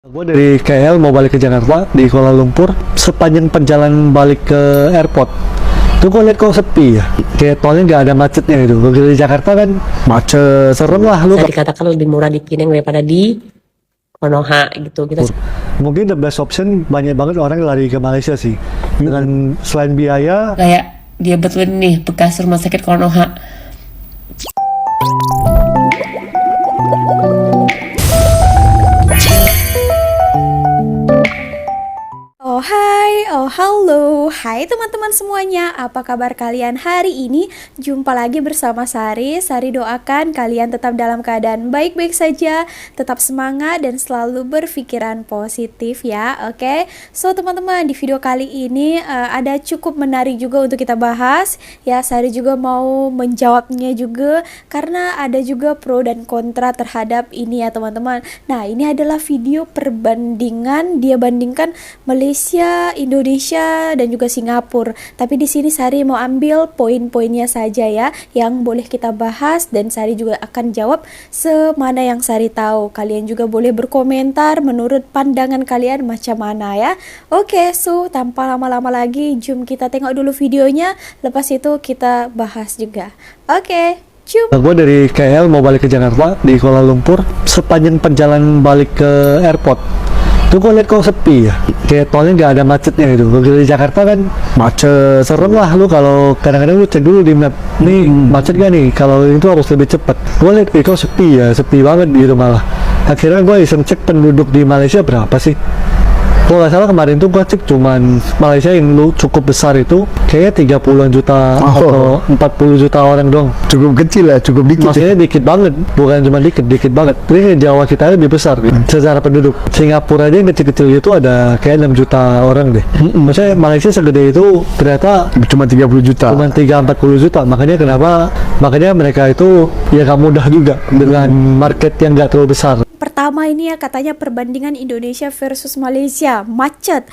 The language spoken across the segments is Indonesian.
Gue dari KL mau balik ke Jakarta di Kuala Lumpur. Sepanjang perjalanan balik ke airport itu gue liat kok sepi ya, kayak tolnya nggak ada macetnya gitu. Kalau di Jakarta kan macet, serem lah lu. Saya dikatakan lebih murah di Pineng daripada di Konoha gitu. Mungkin the best option, banyak banget orang lari ke Malaysia sih. Dengan selain biaya, Kayak dia betul nih bekas rumah sakit Konoha. Oh hai, oh halo, hai teman-teman semuanya, apa kabar kalian hari ini? Jumpa lagi bersama Sari. Sari doakan kalian tetap dalam keadaan baik-baik saja, tetap semangat dan selalu berpikiran positif ya, oke? So teman-teman, di video kali ini ada cukup menarik juga untuk kita bahas. Ya, Sari juga mau menjawabnya juga karena ada juga pro dan kontra terhadap ini ya teman-teman. Nah, ini adalah video perbandingan, dia bandingkan Malaysia, Indonesia dan juga Singapura. Tapi di sini Sari mau ambil poin-poinnya saja ya yang boleh kita bahas, dan Sari juga akan jawab semana yang Sari tahu. Kalian juga boleh berkomentar menurut pandangan kalian macam mana ya. Oke, so tanpa lama-lama lagi, jom kita tengok dulu videonya. Lepas itu kita bahas juga. Oke, cium. gue dari KL mau balik ke Jakarta di Kuala Lumpur. Sepanjang perjalanan balik ke airport itu gue liat kok sepi ya, kayak tolnya nggak ada macetnya gitu. Kalau di Jakarta kan macet, serem lah lu. Kalau kadang-kadang lu cek dulu di map, nih macet gak nih, kalau itu harus lebih cepat. Gue liat kok sepi ya, sepi banget gitu malah. Akhirnya gue iseng cek penduduk di Malaysia berapa sih. Kalau nggak salah kemarin tuh gue cek cuman Malaysia yang lu cukup besar itu kayaknya 30-an juta atau 40 juta orang dong. Cukup kecil lah, cukup dikit. Maksudnya dikit banget, bukan cuma dikit banget. Ini Jawa kita lebih besar gitu, secara penduduk. Singapura aja yang kecil-kecil itu ada kayak 6 juta orang deh. Maksudnya Malaysia segede itu ternyata Cuma 30 juta. cuma 3-40 juta. Makanya mereka itu ya gak mudah juga dengan market yang gak terlalu besar. Pertama ini ya, katanya perbandingan Indonesia versus Malaysia. Macet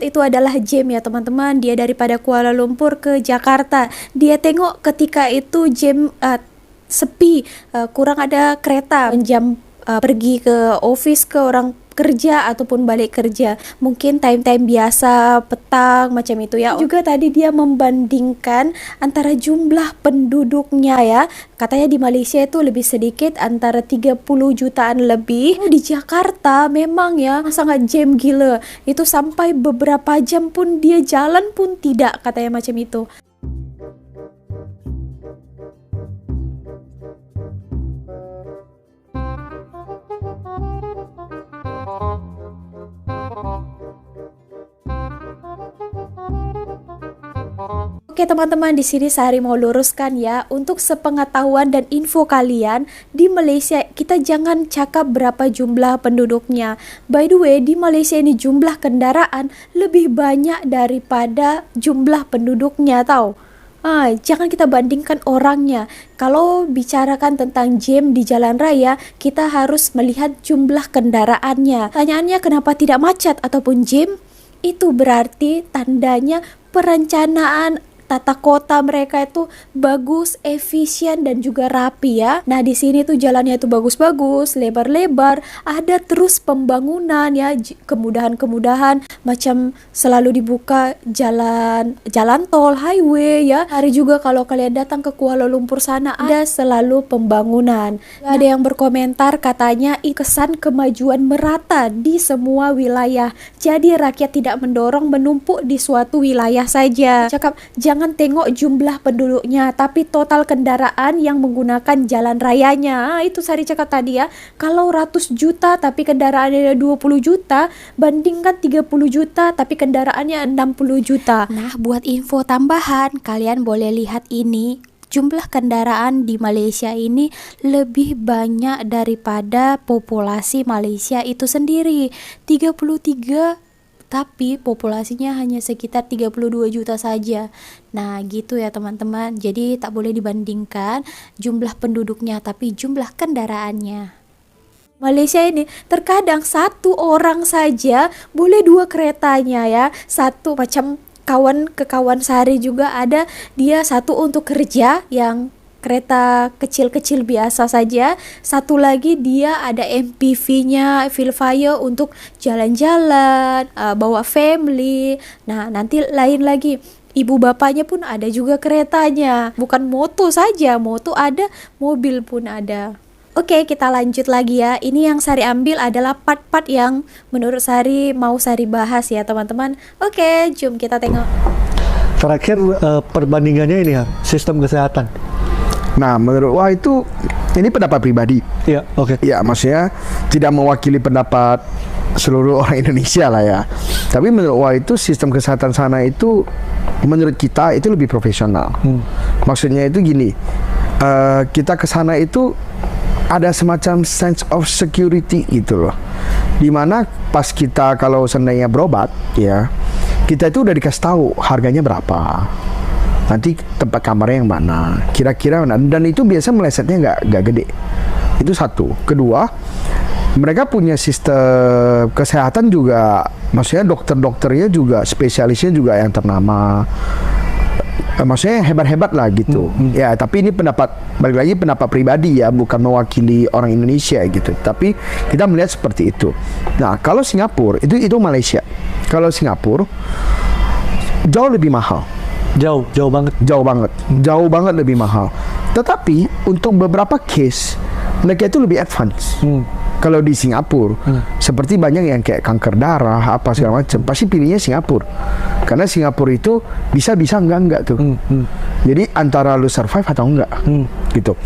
itu adalah jam ya teman-teman. Dia daripada Kuala Lumpur ke Jakarta, dia tengok ketika itu jam sepi, kurang ada kereta, jam pergi ke office, ke orang kerja ataupun balik kerja, mungkin time-time biasa petang macam itu ya. Juga tadi dia membandingkan antara jumlah penduduknya ya, katanya di Malaysia itu lebih sedikit, antara 30 jutaan lebih. Di Jakarta memang ya sangat jam gila, itu sampai beberapa jam pun dia jalan pun tidak, katanya macam itu. Oke teman-teman, di sini Sari mau luruskan ya, untuk sepengetahuan dan info kalian, di Malaysia kita jangan cakap berapa jumlah penduduknya. By the way, di Malaysia ini jumlah kendaraan lebih banyak daripada jumlah penduduknya tau. Jangan kita bandingkan orangnya. Kalau bicarakan tentang jam di jalan raya, kita harus melihat jumlah kendaraannya. Tanyaannya kenapa tidak macet ataupun jam? Itu berarti tandanya perencanaan tata kota mereka itu bagus, efisien dan juga rapi ya. Nah, di sini tuh jalannya itu bagus-bagus, lebar-lebar, ada terus pembangunan ya, kemudahan-kemudahan, macam selalu dibuka jalan tol, highway ya. Hari juga kalau kalian datang ke Kuala Lumpur sana, ada selalu pembangunan. Ada yang berkomentar katanya kesan kemajuan merata di semua wilayah. Jadi rakyat tidak mendorong menumpuk di suatu wilayah saja. Cakap jangan tengok jumlah penduduknya, tapi total kendaraan yang menggunakan jalan rayanya. Itu Sari cakap tadi ya, kalau 100 juta tapi kendaraannya 20 juta, bandingkan 30 juta tapi kendaraannya 60 juta. Nah, buat info tambahan, kalian boleh lihat ini, jumlah kendaraan di Malaysia ini lebih banyak daripada populasi Malaysia itu sendiri, 33, tapi populasinya hanya sekitar 32 juta saja. Nah gitu ya teman-teman, jadi tak boleh dibandingkan jumlah penduduknya tapi jumlah kendaraannya. Malaysia ini terkadang satu orang saja boleh 2 keretanya ya. Satu macam kawan Sari juga ada, dia satu untuk kerja yang kereta kecil-kecil biasa saja. Satu lagi dia ada MPV-nya, Vilvayo untuk jalan-jalan, bawa family. Nah, nanti lain lagi. Ibu bapaknya pun ada juga keretanya. Bukan moto saja, moto ada, mobil pun ada. Oke, kita lanjut lagi ya. Ini yang Sari ambil adalah part-part yang menurut Sari mau Sari bahas ya teman-teman. Oke, jom kita tengok. Terakhir perbandingannya ini ya, sistem kesehatan. Nah, menurut Wah itu ini pendapat pribadi. Iya, oke. Ya, maksudnya tidak mewakili pendapat seluruh orang Indonesia lah ya. Tapi menurut Wah itu sistem kesehatan sana itu menurut kita itu lebih profesional. Maksudnya itu gini, kita ke sana itu ada semacam sense of security gitu loh. Dimana pas kita kalau seandainya berobat ya, kita itu udah dikasih tahu harganya berapa, nanti tempat kamarnya yang mana, kira-kira mana, dan itu biasa melesetnya nggak gede. Itu satu. Kedua, mereka punya sistem kesehatan juga, maksudnya dokter-dokternya juga, spesialisnya juga yang ternama. Maksudnya hebat-hebat lah gitu. Ya, tapi ini balik lagi pendapat pribadi ya, bukan mewakili orang Indonesia gitu. Tapi kita melihat seperti itu. Nah, kalau Singapura itu Malaysia. Kalau Singapura jauh lebih mahal. Jauh banget. Jauh banget lebih mahal. Tetapi untuk beberapa case mereka itu lebih advance. Kalau di Singapura, seperti banyak yang kayak kanker darah, apa segala macam, pasti pilihnya Singapura. Karena Singapura itu bisa enggak tuh. Jadi antara lu survive atau enggak, gitu.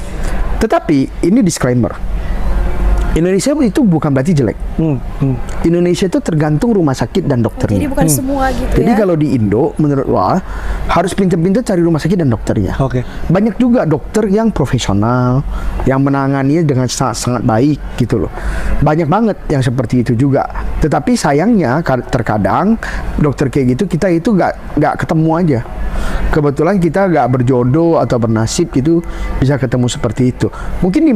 Tetapi ini disclaimer. Indonesia itu bukan berarti jelek. Indonesia itu tergantung rumah sakit dan dokternya. Jadi bukan semua gitu Jadi ya. kalau di Indo, menurut Wah, harus pintar-pintar cari rumah sakit dan dokternya. Oke. Banyak juga dokter yang profesional, yang menanganinya dengan sangat baik gitu loh. Banyak banget yang seperti itu juga. Tetapi sayangnya terkadang dokter kayak gitu kita itu nggak ketemu aja. Kebetulan kita nggak berjodoh atau bernasib gitu bisa ketemu seperti itu. Mungkin di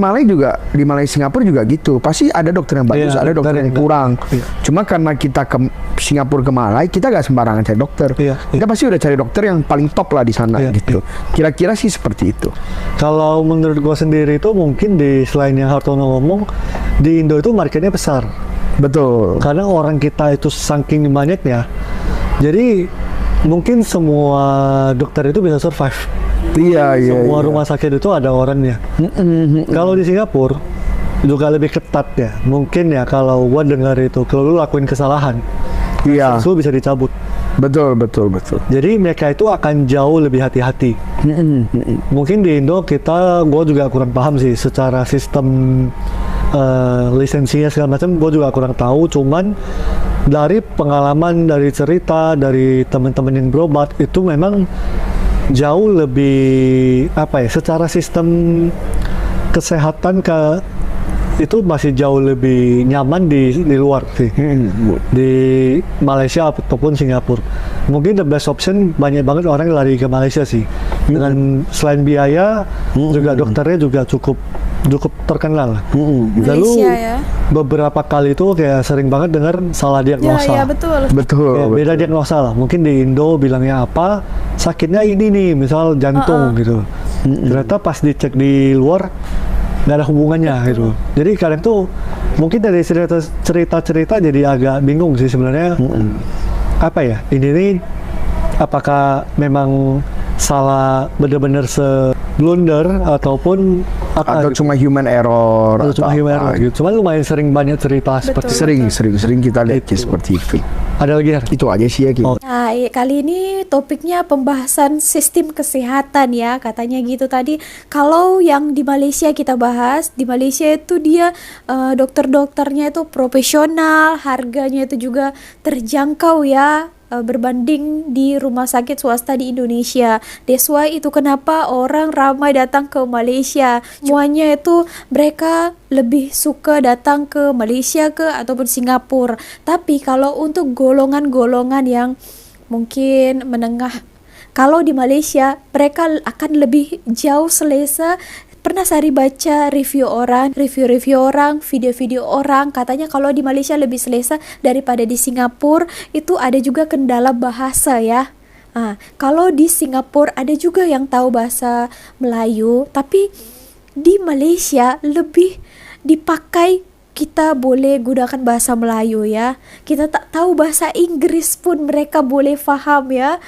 Malaysia Singapura juga gitu. Pasti ada dokter yang bagus, Iya, ada dokter yang enggak. kurang. Iya. Cuma karena kita ke Singapura ke Malai, kita nggak sembarangan cari dokter. Iya, Kita pasti udah cari dokter yang paling top lah di sana Iya, gitu. Kira-kira sih seperti itu. Kalau menurut gue sendiri itu mungkin di selain yang Hartono ngomong, di Indo itu marketnya besar. Betul. Karena orang kita itu saking banyaknya, jadi mungkin semua dokter itu bisa survive. Iya. Semua rumah sakit itu ada orangnya. Kalau di Singapura juga lebih ketat ya. Mungkin ya kalau gua dengar itu, kalau lu lakuin kesalahan, Iya. lu bisa dicabut. Betul. Jadi mereka itu akan jauh lebih hati-hati. Mungkin di Indo gua juga kurang paham sih secara sistem lisensinya segala macam. Gua juga kurang tahu. Cuman dari pengalaman, dari cerita, dari teman-teman yang berobat itu memang jauh lebih secara sistem kesehatan itu masih jauh lebih nyaman di luar sih, di Malaysia ataupun Singapura. Mungkin the best option banyak banget orang lari ke Malaysia sih. Dengan selain biaya, juga dokternya juga cukup terkenal. Lalu Malaysia ya. beberapa kali itu kayak sering banget dengar salah diagnosa. Ya betul. Betul. Kayak beda diagnosa lah. Mungkin di Indo bilangnya apa, sakitnya ini nih, misal jantung gitu. Ternyata pas dicek di luar nggak ada hubungannya gitu. Jadi kadang tuh mungkin dari cerita-cerita jadi agak bingung sih sebenarnya. Ini apakah memang salah benar-benar blunder ataupun Atau gitu. cuma human error Atau cuma human error gitu. Cuman lumayan sering banyak cerita seperti itu. sering kita lihat Itu. seperti itu. Ada lagi Har? Itu aja sih ya Ki. Oh. Nah, kali ini topiknya pembahasan sistem kesehatan ya, katanya gitu tadi. Kalau yang di Malaysia kita bahas, di Malaysia itu dia dokter-dokternya itu profesional, harganya itu juga terjangkau ya, berbanding di rumah sakit swasta di Indonesia. That's why itu kenapa orang ramai datang ke Malaysia. Semuanya itu mereka lebih suka datang ke Malaysia ataupun Singapura. Tapi kalau untuk golongan-golongan yang mungkin menengah, kalau di Malaysia mereka akan lebih jauh selesa. Pernah Sari baca review orang, video-video orang, katanya kalau di Malaysia lebih selesa daripada di Singapura. Itu ada juga kendala bahasa ya. Kalau di Singapura ada juga yang tahu bahasa Melayu, tapi di Malaysia lebih dipakai, kita boleh gunakan bahasa Melayu ya. Kita tak tahu bahasa Inggris pun mereka boleh faham ya.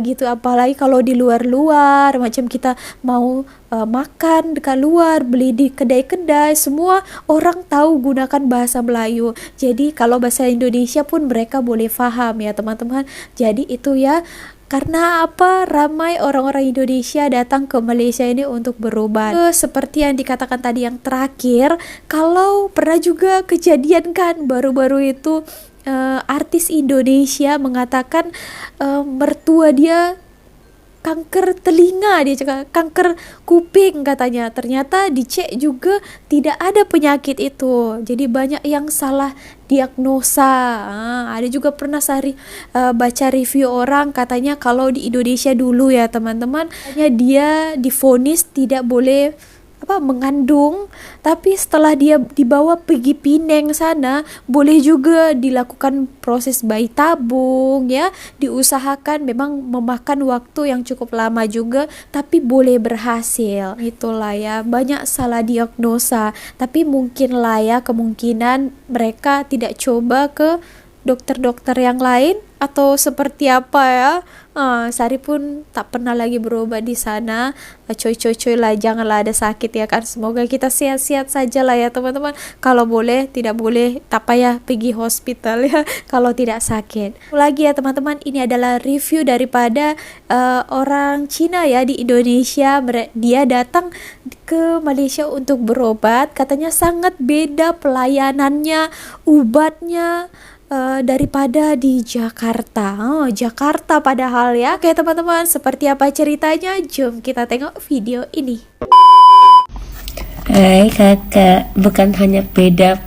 Gitu, apalagi kalau di luar-luar, macam kita mau makan dekat luar, beli di kedai-kedai, semua orang tahu gunakan bahasa Melayu. Jadi kalau bahasa Indonesia pun mereka boleh faham ya teman-teman. Jadi itu ya, karena apa, ramai orang-orang Indonesia datang ke Malaysia ini untuk berobat. Seperti yang dikatakan tadi yang terakhir, kalau pernah juga kejadian kan baru-baru itu, artis Indonesia mengatakan mertua dia kanker telinga, dia cakap kanker kuping katanya. Ternyata dicek juga tidak ada penyakit itu. Jadi banyak yang salah diagnosa. Ada juga pernah baca review orang katanya kalau di Indonesia dulu ya teman-teman, hanya dia divonis tidak boleh mengandung, tapi setelah dia dibawa pergi Penang sana, boleh juga dilakukan proses bayi tabung ya, diusahakan, memang memakan waktu yang cukup lama juga, tapi boleh berhasil. Itulah ya, banyak salah diagnosa, tapi mungkin lah ya, kemungkinan mereka tidak coba ke dokter-dokter yang lain atau seperti apa ya. Sari pun tak pernah lagi berobat di sana. Coy lah, janganlah ada sakit ya kan. Semoga kita sehat-sehat saja lah ya teman-teman. Kalau boleh, tidak boleh tak payah pergi hospital ya kalau tidak sakit. Lagi ya teman-teman, ini adalah review daripada orang Cina ya di Indonesia. Dia datang ke Malaysia untuk berobat. Katanya sangat beda pelayanannya, obatnya daripada di Jakarta. Jakarta padahal ya. Oke teman-teman, seperti apa ceritanya? Jom kita tengok video ini. Hai kakak, bukan hanya beda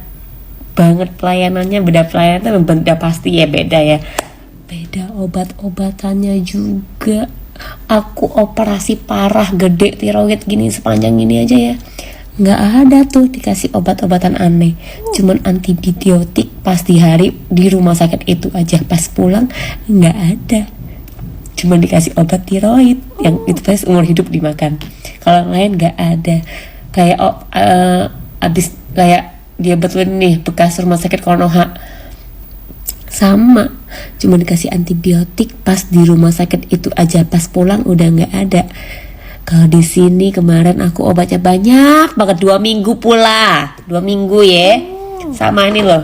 banget pelayanannya, beda pelayanan, beda pasti ya beda ya. Beda obat-obatannya juga. Aku operasi parah gede tiroid gini sepanjang ini aja ya, nggak ada tuh dikasih obat-obatan aneh, cuman antibiotik pas di hari di rumah sakit itu aja, pas pulang nggak ada, cuman dikasih obat tiroid yang itu pas umur hidup dimakan. Kalau yang lain nggak ada. Kayak abis kayak dia betulin nih bekas rumah sakit Konoha, sama, cuma dikasih antibiotik pas di rumah sakit itu aja, pas pulang udah nggak ada. Kalau di sini kemarin aku obatnya banyak banget, 2 minggu pula, 2 minggu ya. Sama ini loh,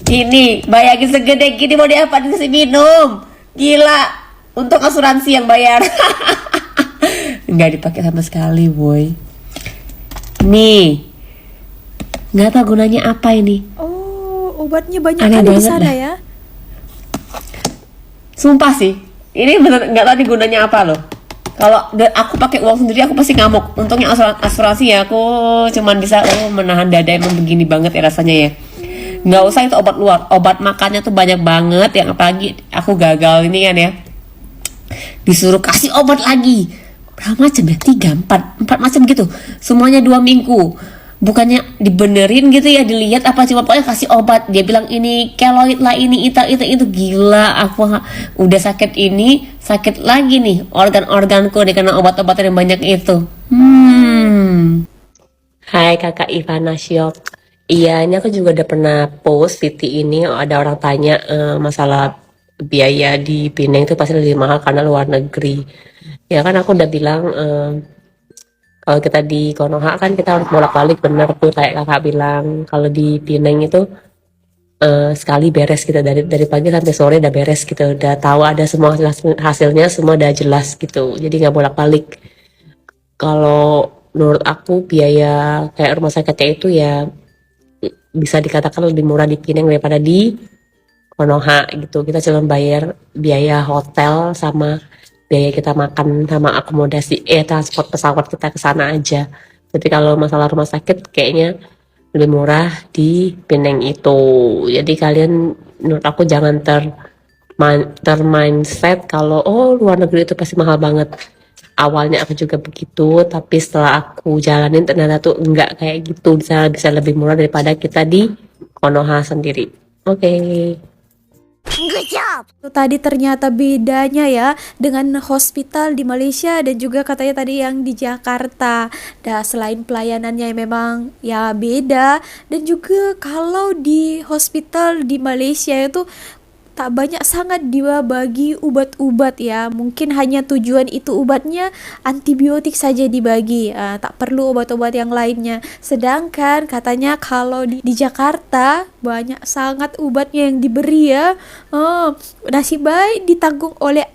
ini bayangin segede gini mau diapa dikasih minum, gila. Untuk asuransi yang bayar. Nggak dipakai sama sekali boy. Nih, nggak tahu gunanya apa ini. Obatnya banyak Aneh kali di banget sana dah. ya. Sumpah sih, ini bener nggak tahu nih gunanya apa loh. Kalau aku pakai uang sendiri aku pasti ngamuk. Untungnya asuransi ya, aku cuman bisa menahan dada, emang begini banget ya rasanya ya. Nggak usah itu obat luar, obat makannya tuh banyak banget. Yang apalagi aku gagal ini kan ya, disuruh kasih obat lagi. Berapa macam ya? 3, 4 macam gitu. Semuanya 2 minggu. Bukannya dibenerin gitu ya, dilihat apa, cuma pokoknya kasih obat. Dia bilang ini keloid lah, ini itu gila. Aku udah sakit ini, sakit lagi nih organ-organku nih karena obat-obatan yang banyak itu. Hai kakak Ivana Syok. Iya, ini aku juga udah pernah post VT ini. Ada orang tanya masalah biaya di Penang itu pasti lebih mahal karena luar negeri. Ya kan aku udah bilang kalau kita di Konoha kan kita harus bolak-balik, bener tuh kayak kakak bilang. Kalau di Penang itu sekali beres kita, dari pagi sampai sore udah beres gitu, udah tahu ada semua hasilnya, semua udah jelas gitu, jadi nggak bolak-balik. Kalau menurut aku biaya kayak rumah sakitnya itu ya bisa dikatakan lebih murah di Penang daripada di Konoha gitu. Kita cuma bayar biaya hotel sama biaya kita makan sama akomodasi transport pesawat kita ke sana aja. Jadi kalau masalah rumah sakit kayaknya lebih murah di Penang itu. Jadi kalian menurut aku jangan mindset kalau luar negeri itu pasti mahal banget. Awalnya aku juga begitu, tapi setelah aku jalanin ternyata tuh enggak kayak gitu. Bisa lebih murah daripada kita di Konoha sendiri. Oke. Itu tadi ternyata bedanya ya dengan hospital di Malaysia dan juga katanya tadi yang di Jakarta. Dah selain pelayanannya yang memang ya beda, dan juga kalau di hospital di Malaysia itu tak banyak sangat dia bagi ubat-ubat ya. Mungkin hanya tujuan itu ubatnya antibiotik saja dibagi, tak perlu obat-obat yang lainnya. Sedangkan katanya kalau di Jakarta banyak sangat ubatnya yang diberi ya. Nasib baik ditanggung oleh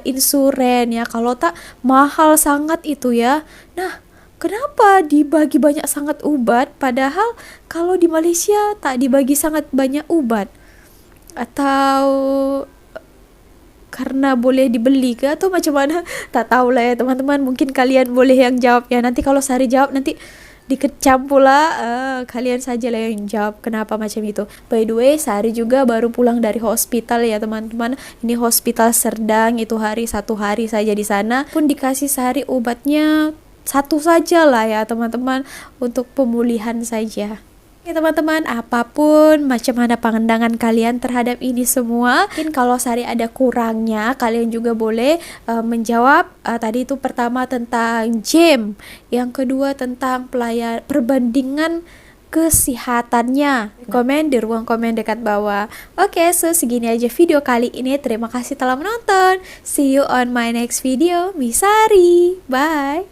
insuren ya, kalau tak mahal sangat itu ya. Nah, kenapa dibagi banyak sangat ubat padahal kalau di Malaysia tak dibagi sangat banyak ubat? Atau karena boleh dibeli ke, atau macam mana? Tak tahu lah ya teman-teman, mungkin kalian boleh yang jawab ya. Nanti kalau Sari jawab nanti dikecam pula, kalian saja lah yang jawab kenapa macam itu. By the way, Sari juga baru pulang dari hospital ya teman-teman. Ini hospital Serdang, itu satu hari saja di sana pun dikasih Sari obatnya satu saja lah ya teman-teman, untuk pemulihan saja. Oke teman-teman, apapun macam mana pandangan kalian terhadap ini semua, mungkin kalau Sari ada kurangnya kalian juga boleh menjawab. Tadi itu pertama tentang jam, yang kedua tentang perbandingan kesehatannya. Komen di ruang komen dekat bawah. Oke, so segini aja video kali ini. Terima kasih telah menonton. See you on my next video. Misari, bye.